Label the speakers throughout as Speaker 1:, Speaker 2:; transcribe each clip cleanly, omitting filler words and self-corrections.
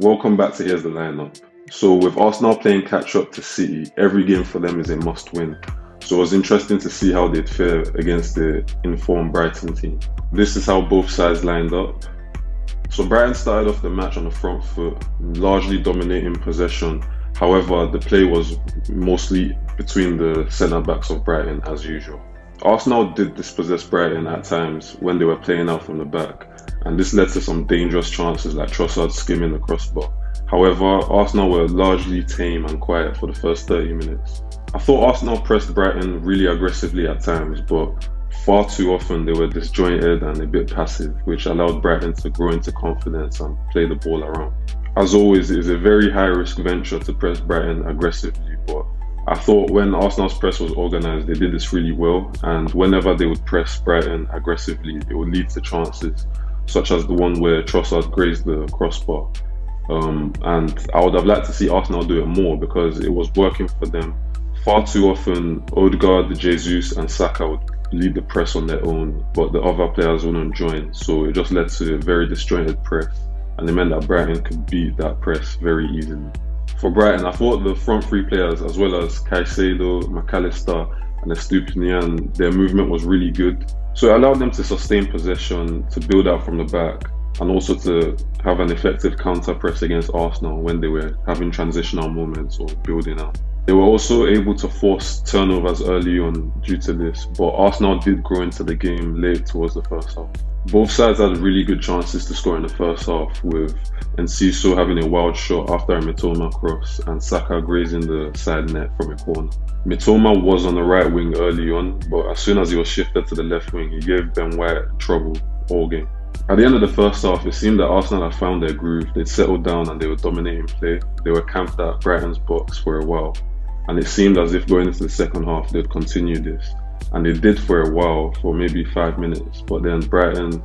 Speaker 1: Welcome back to Here's the Lineup. So with Arsenal playing catch up to City, every game for them is a must win. So it was interesting to see how they'd fare against the informed Brighton team. This is how both sides lined up. So Brighton started off the match on the front foot, largely dominating possession. However, the play was mostly between the centre-backs of Brighton as usual. Arsenal did dispossess Brighton at times when they were playing out from the back, and this led to some dangerous chances like Trossard skimming the crossbar. However, Arsenal were largely tame and quiet for the first 30 minutes. I thought Arsenal pressed Brighton really aggressively at times, but far too often they were disjointed and a bit passive, which allowed Brighton to grow into confidence and play the ball around. As always, it is a very high-risk venture to press Brighton aggressively, but I thought when Arsenal's press was organised, they did this really well, and whenever they would press Brighton aggressively, it would lead to chances, such as the one where Trossard grazed the crossbar. And I would have liked to see Arsenal do it more because it was working for them. Far too often, Odegaard, Jesus and Saka would lead the press on their own, but the other players wouldn't join, so it just led to a very disjointed press, and it meant that Brighton could beat that press very easily. For Brighton, I thought the front three players, as well as Caicedo, McAllister and Estupinian, their movement was really good. So it allowed them to sustain possession, to build out from the back, and also to have an effective counter press against Arsenal when they were having transitional moments or building out. They were also able to force turnovers early on due to this, but Arsenal did grow into the game late towards the first half. Both sides had really good chances to score in the first half, with Enciso having a wild shot after a Mitoma cross and Saka grazing the side net from a corner. Mitoma was on the right wing early on, but as soon as he was shifted to the left wing, he gave Ben White trouble all game. At the end of the first half, it seemed that Arsenal had found their groove. They'd settled down and they were dominating play. They were camped at Brighton's box for a while, and it seemed as if going into the second half they'd continue this. And they did for a while, for maybe 5 minutes, but then Brighton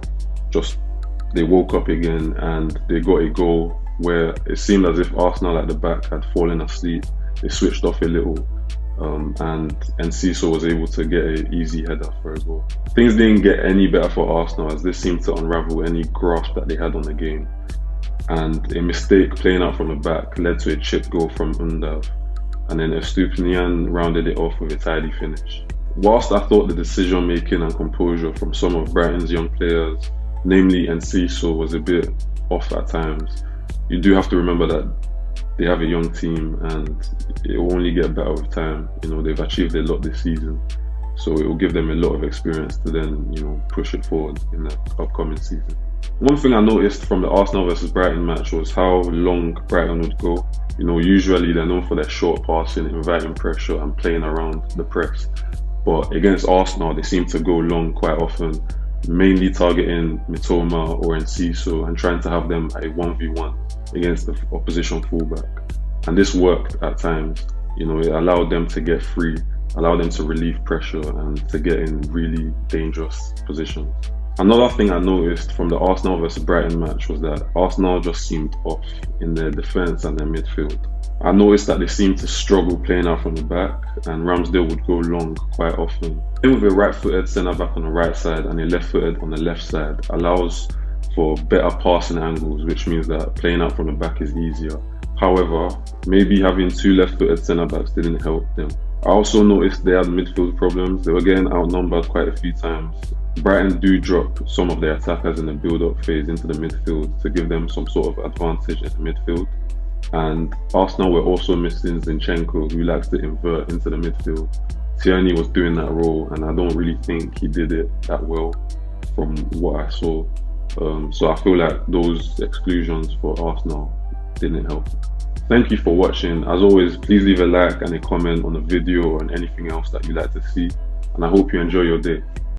Speaker 1: they woke up again and they got a goal where it seemed as if Arsenal at the back had fallen asleep. They switched off a little, and Enciso was able to get an easy header for a goal. Things didn't get any better for Arsenal as they seemed to unravel any grasp that they had on the game, and a mistake playing out from the back led to a chip goal from Undav, and then Estupinian rounded it off with a tidy finish. Whilst I thought the decision making and composure from some of Brighton's young players, namely Enciso, was a bit off at times, you do have to remember that they have a young team and it will only get better with time. They've achieved a lot this season, so it will give them a lot of experience to then push it forward in the upcoming season. One thing I noticed from the Arsenal versus Brighton match was how long Brighton would go. Usually they're known for their short passing, inviting pressure and playing around the press. But against Arsenal, they seem to go long quite often, mainly targeting Mitoma or Enciso and trying to have them at a 1v1 against the opposition fullback. And this worked at times. It allowed them to get free, allowed them to relieve pressure and to get in really dangerous positions. Another thing I noticed from the Arsenal versus Brighton match was that Arsenal just seemed off in their defence and their midfield. I noticed that they seemed to struggle playing out from the back, and Ramsdale would go long quite often. Playing with a right-footed centre-back on the right side and a left-footed on the left side allows for better passing angles, which means that playing out from the back is easier. However, maybe having two left-footed centre-backs didn't help them. I also noticed they had midfield problems. They were getting outnumbered quite a few times. Brighton do drop some of their attackers in the build-up phase into the midfield to give them some sort of advantage in the midfield. And Arsenal were also missing Zinchenko, who likes to invert into the midfield. Tierney was doing that role, and I don't really think he did it that well from what I saw. So I feel like those exclusions for Arsenal didn't help. Thank you for watching. As always, please leave a like and a comment on the video or on anything else that you'd like to see. And I hope you enjoy your day.